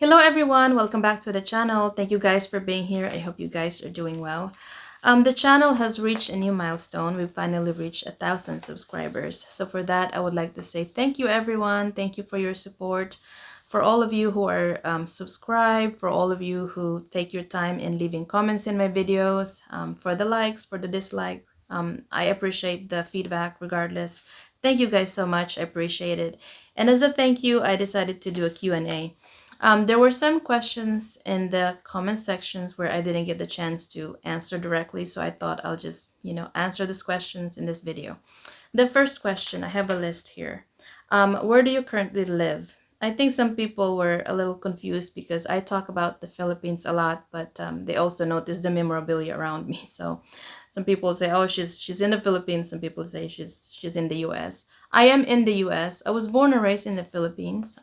Hello everyone, welcome back to the channel. Thank you guys for being here. I hope you guys are doing well. The channel has reached a new milestone. We've finally reached 1,000 subscribers. So for that, I would like to say thank you everyone. Thank you for your support. For all of you who are subscribed, for all of you who take your time in leaving comments in my videos, for the likes, for the dislikes. I appreciate the feedback regardless. Thank you guys so much. I appreciate it. And as a thank you, I decided to do a Q&A. There were some questions in the comment sections where I didn't get the chance to answer directly, so I thought I'll just, answer these questions in this video. The first question, I have a list here. Where do you currently live? I think some people were a little confused because I talk about the Philippines a lot, but they also noticed the memorabilia around me. So some people say, "Oh, she's in the Philippines." Some people say she's in the U.S. I am in the U.S. I was born and raised in the Philippines.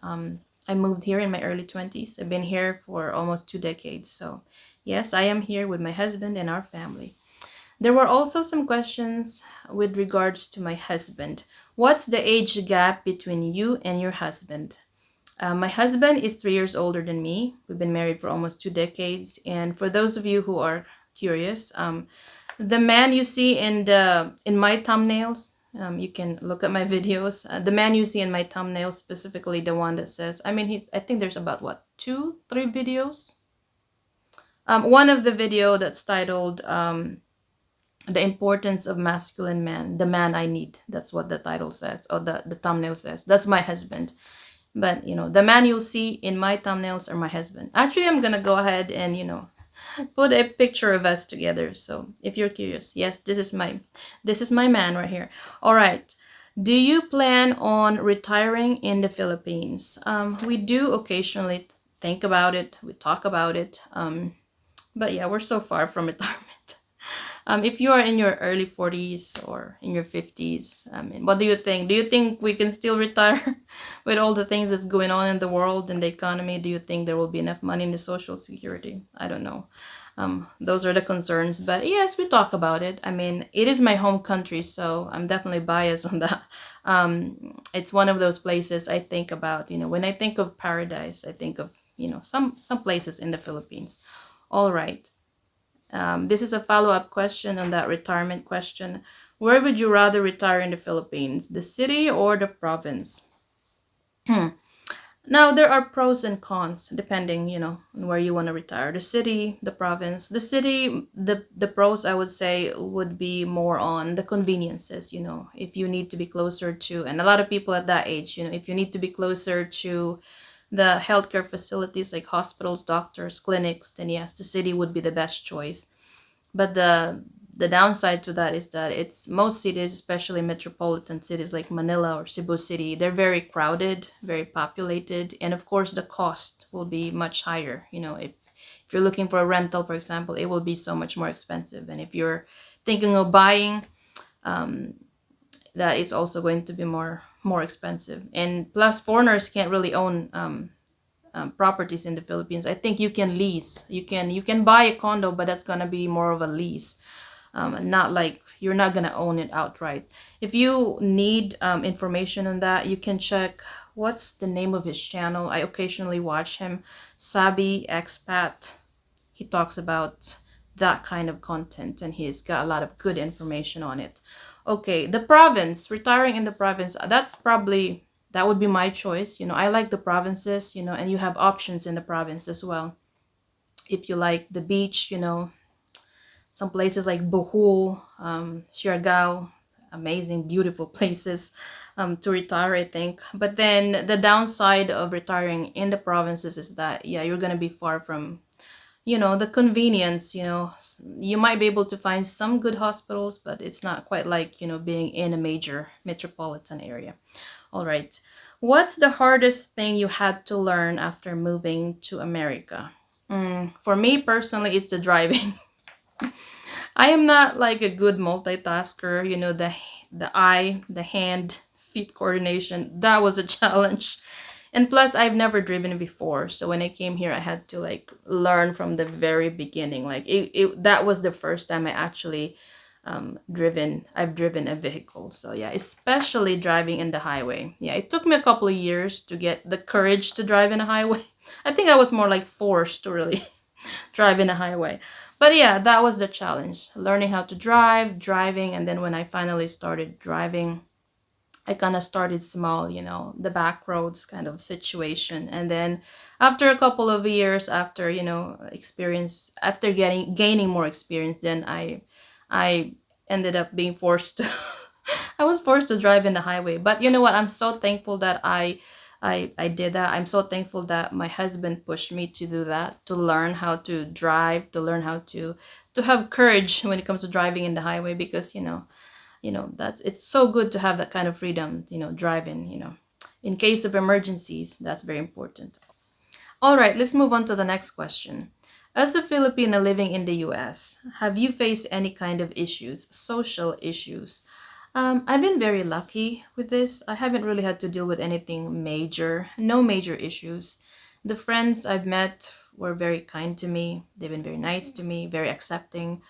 I moved here in my early 20s. I've been here for almost 2 decades. So, yes, I am here with my husband and our family. There were also some questions with regards to my husband. What's the age gap between you and your husband? My husband is 3 years older than me. We've been married for almost 2 decades. And for those of you who are curious, the man you see in my thumbnails, you can look at my videos. The man you see in my thumbnails, specifically the one that says, I think there's about what, two, three videos. One of the video that's titled "The Importance of Masculine Man," the man I need. That's what the title says, or the thumbnail says. That's my husband. But the man you'll see in my thumbnails are my husband. Actually, I'm gonna go ahead and put a picture of us together. So if you're curious, yes, this is my man right here. All right. Do you plan on retiring in the Philippines? We do occasionally think about it. We talk about it. But yeah, we're so far from retirement. If you are in your early 40s or in your 50s, what do you think? Do you think we can still retire with all the things that's going on in the world and the economy? Do you think there will be enough money in the social security? I don't know. Those are the concerns. But yes, we talk about it. It is my home country, so I'm definitely biased on that. It's one of those places I think about. When I think of paradise, I think of some places in the Philippines. All right. This is a follow-up question on that retirement question. Where would you rather retire in the Philippines, the city or the province? Now, there are pros and cons depending, on where you want to retire. The city, the province. The city, the pros I would say would be more on the conveniences, if you need to be closer to, and a lot of people at that age, if you need to be closer to the healthcare facilities like hospitals, doctors, clinics, then yes, the city would be the best choice. But the downside to that is that it's most cities, especially metropolitan cities like Manila or Cebu City, they're very crowded, very populated, and of course the cost will be much higher. If you're looking for a rental, for example, it will be so much more expensive. And if you're thinking of buying, um, that is also going to be more expensive. And plus, foreigners can't really own properties in the Philippines. I think you can lease. You can buy a condo, but that's gonna be more of a lease. Not like you're not gonna own it outright. If you need information on that, you can check what's the name of his channel. I occasionally watch him, Sabi Expat. He talks about that kind of content, and he's got a lot of good information on it. Okay, the province, retiring in the province, that would be my choice. I like the provinces, and you have options in the province as well. If you like the beach, some places like Bohol, Siargao, amazing, beautiful places to retire, I think. But then the downside of retiring in the provinces is that, yeah, you're going to be far from, the convenience. You might be able to find some good hospitals, but it's not quite like, being in a major metropolitan area. All right. What's the hardest thing you had to learn after moving to America? For me personally, it's the driving. I am not like a good multitasker. The eye, the hand, feet coordination. That was a challenge. And plus, I've never driven before. So when I came here, I had to like learn from the very beginning. Like that was the first time I actually I've driven a vehicle. So yeah, especially driving in the highway. Yeah, it took me a couple of years to get the courage to drive in a highway. I think I was more like forced to really drive in a highway. But yeah, that was the challenge. Learning how to drive, driving, and then when I finally started driving, I kind of started small, the back roads kind of situation. And then after a couple of years, after, experience, after gaining more experience, then I ended up being forced to I was forced to drive in the highway. But you know what? I'm so thankful that I did that. I'm so thankful that my husband pushed me to do that, to learn how to drive, to learn how to have courage when it comes to driving in the highway, because that's it's so good to have that kind of freedom, driving, in case of emergencies. That's very important. All right, let's move on to the next question. As a Filipino living in the US, have you faced any kind of issues, social issues? I've been very lucky with this. I haven't really had to deal with anything major, no major issues. The friends I've met were very kind to me. They've been very nice to me, very accepting.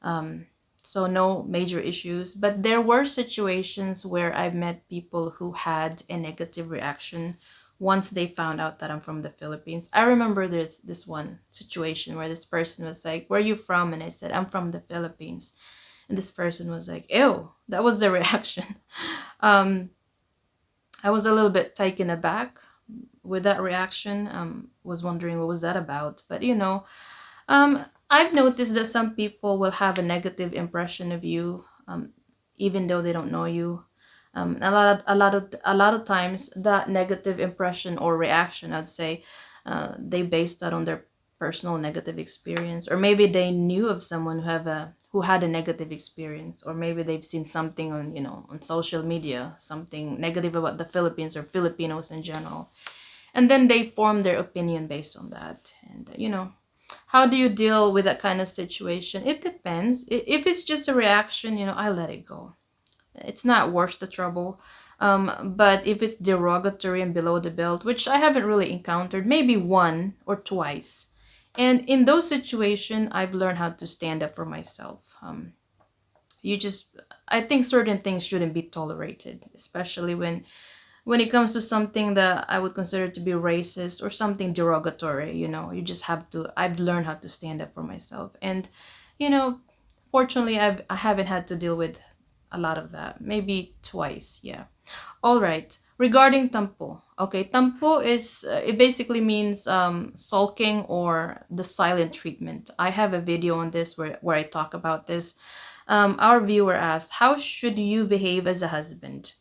Um, so no major issues. But there were situations where I've met people who had a negative reaction once they found out that I'm from the Philippines. I remember there's this one situation where this person was like, "Where are you from?" And I said, "I'm from the Philippines." And this person was like, "Ew," that was the reaction. Um, I was a little bit taken aback with that reaction. Was wondering what was that about. But I've noticed that some people will have a negative impression of you, even though they don't know you. A lot of times, that negative impression or reaction, I'd say, they base that on their personal negative experience, or maybe they knew of someone who had a negative experience, or maybe they've seen something on social media, something negative about the Philippines or Filipinos in general, and then they form their opinion based on that. And how do you deal with that kind of situation? It depends. If it's just a reaction, I let it go. It's not worth the trouble. But if it's derogatory and below the belt, which I haven't really encountered, maybe one or twice. And in those situations, I've learned how to stand up for myself. You just, I think certain things shouldn't be tolerated, especially when it comes to something that I would consider to be racist or something derogatory. You just have to. I've learned how to stand up for myself, and you know, fortunately, I haven't had to deal with a lot of that. Maybe twice, yeah. All right. Regarding tampo, okay, tampo is it basically means sulking or the silent treatment. I have a video on this where I talk about this. Our viewer asked, "How should you behave as a husband?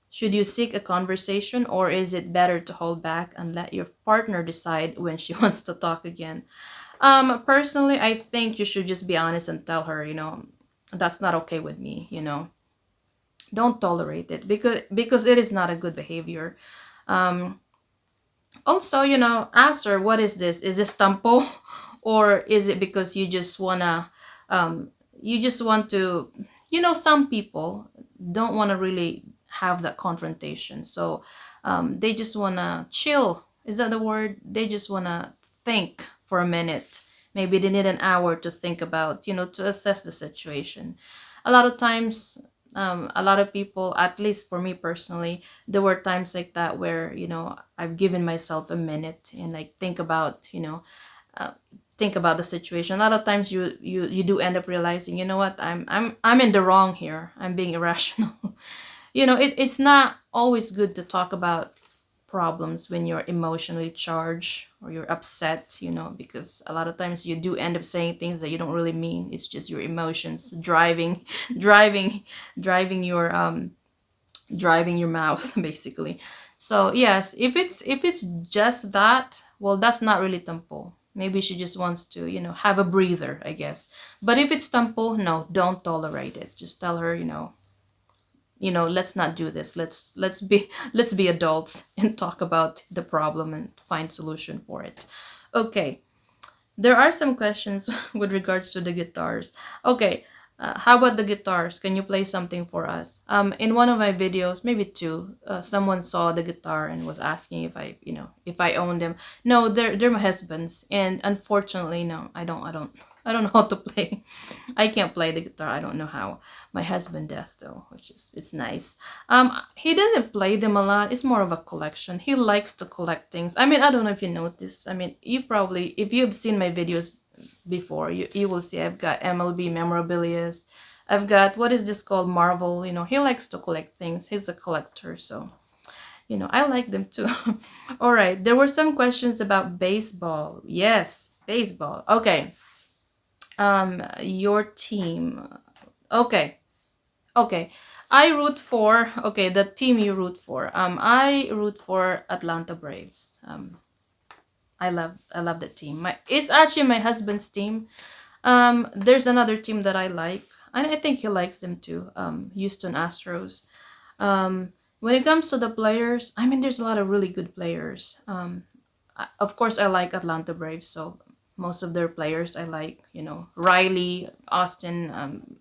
Should you seek a conversation, or is it better to hold back and let your partner decide when she wants to talk again?" Personally, I think you should just be honest and tell her, that's not okay with me. Don't tolerate it, because it is not a good behavior. Um, Also, ask her, what is this? Is this tampo, or is it because um, you just want to, some people don't want to really have that confrontation. So, they just wanna chill. Is that the word? They just wanna think for a minute. Maybe they need an hour to think about, to assess the situation. A lot of times, a lot of people, at least for me personally, there were times like that where I've given myself a minute and like uh, think about the situation. A lot of times you do end up realizing, what, I'm in the wrong here, I'm being irrational. It's not always good to talk about problems when you're emotionally charged or you're upset, because a lot of times you do end up saying things that you don't really mean. It's just your emotions driving driving driving your mouth basically. So yes, if it's just that, well, that's not really tampo. Maybe she just wants to have a breather, I guess. But if it's tampo, no, don't tolerate it. Just tell her, let's not do this. Let's be adults and talk about the problem and find solution for it. Okay, there are some questions with regards to the guitars. Okay, how about the guitars? Can you play something for us? In one of my videos, maybe two, someone saw the guitar and was asking if I own them. No, they're my husband's, and unfortunately, no, I don't. I don't know how to play. I can't play the guitar. I don't know how. My husband does though, which is it's nice. He doesn't play them a lot. It's more of a collection. He likes to collect things. I mean, I don't know if you noticed. I mean, you probably, if you've seen my videos before, you will see I've got MLB memorabilia. I've got, what is this called, Marvel. You know, he likes to collect things. He's a collector, so you know, I like them too. All right, there were some questions about baseball. Yes, baseball. Okay. Your team. Okay. Okay. I root for, okay, the team you root for. I root for Atlanta Braves. I love the team. It's actually my husband's team. There's another team that I like, and I think he likes them too. Houston Astros. When it comes to the players, I mean, there's a lot of really good players. Of course, I like Atlanta Braves, so most of their players I like. You know, Riley, Austin,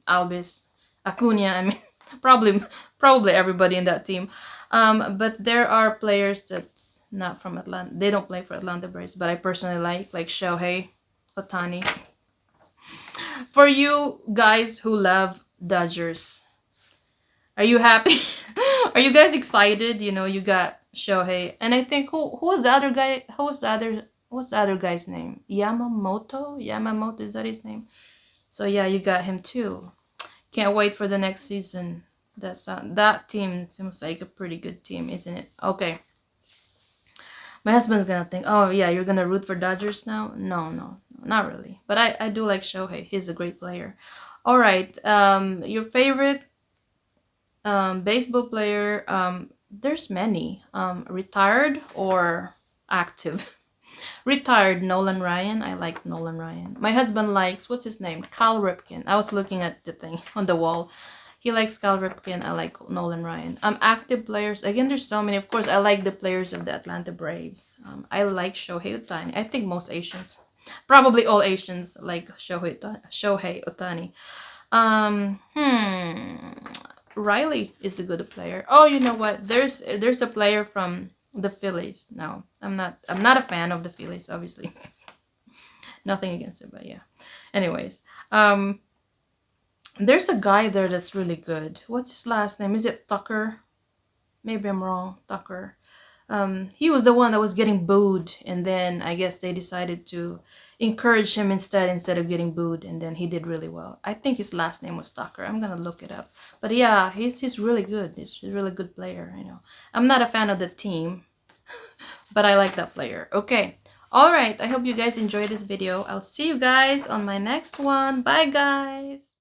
Alvis, Acuna. I mean, probably probably everybody in that team. But there are players that's not from Atlanta. They don't play for Atlanta Braves, but I personally like Shohei Otani. For you guys who love Dodgers, are you happy? Are you guys excited? You know, you got Shohei, and I think who was the other guy? Who was the other? What's the other guy's name? Yamamoto. Yamamoto, is that his name? So yeah, you got him too. Can't wait for the next season. That team seems like a pretty good team, isn't it? Okay. My husband's gonna think, oh yeah, you're gonna root for Dodgers now? No, no, not really. But I do like Shohei. He's a great player. All right. Your favorite baseball player? There's many. Retired or active? Retired, Nolan Ryan. I like Nolan Ryan. My husband likes, what's his name? Cal Ripken. I was looking at the thing on the wall. He likes Cal Ripken. I like Nolan Ryan. Active players. Again, there's so many. Of course, I like the players of the Atlanta Braves. I like Shohei Ohtani. I think most Asians, probably all Asians, like Shohei Ohtani. Um, hmm. Riley is a good player. Oh, you know what? There's a player from the Phillies. No, I'm not a fan of the Phillies, obviously. Nothing against it, but yeah. Anyways, there's a guy there that's really good. What's his last name? Is it Tucker? Maybe I'm wrong. Tucker. He was the one that was getting booed, and then I guess they decided to encourage him instead of getting booed, and then he did really well. I think his last name was Tucker. I'm gonna look it up. But yeah, he's really good. He's a really good player. You know, I'm not a fan of the team, but I like that player. Okay. All right. I hope you guys enjoyed this video. I'll see you guys on my next one. Bye, guys.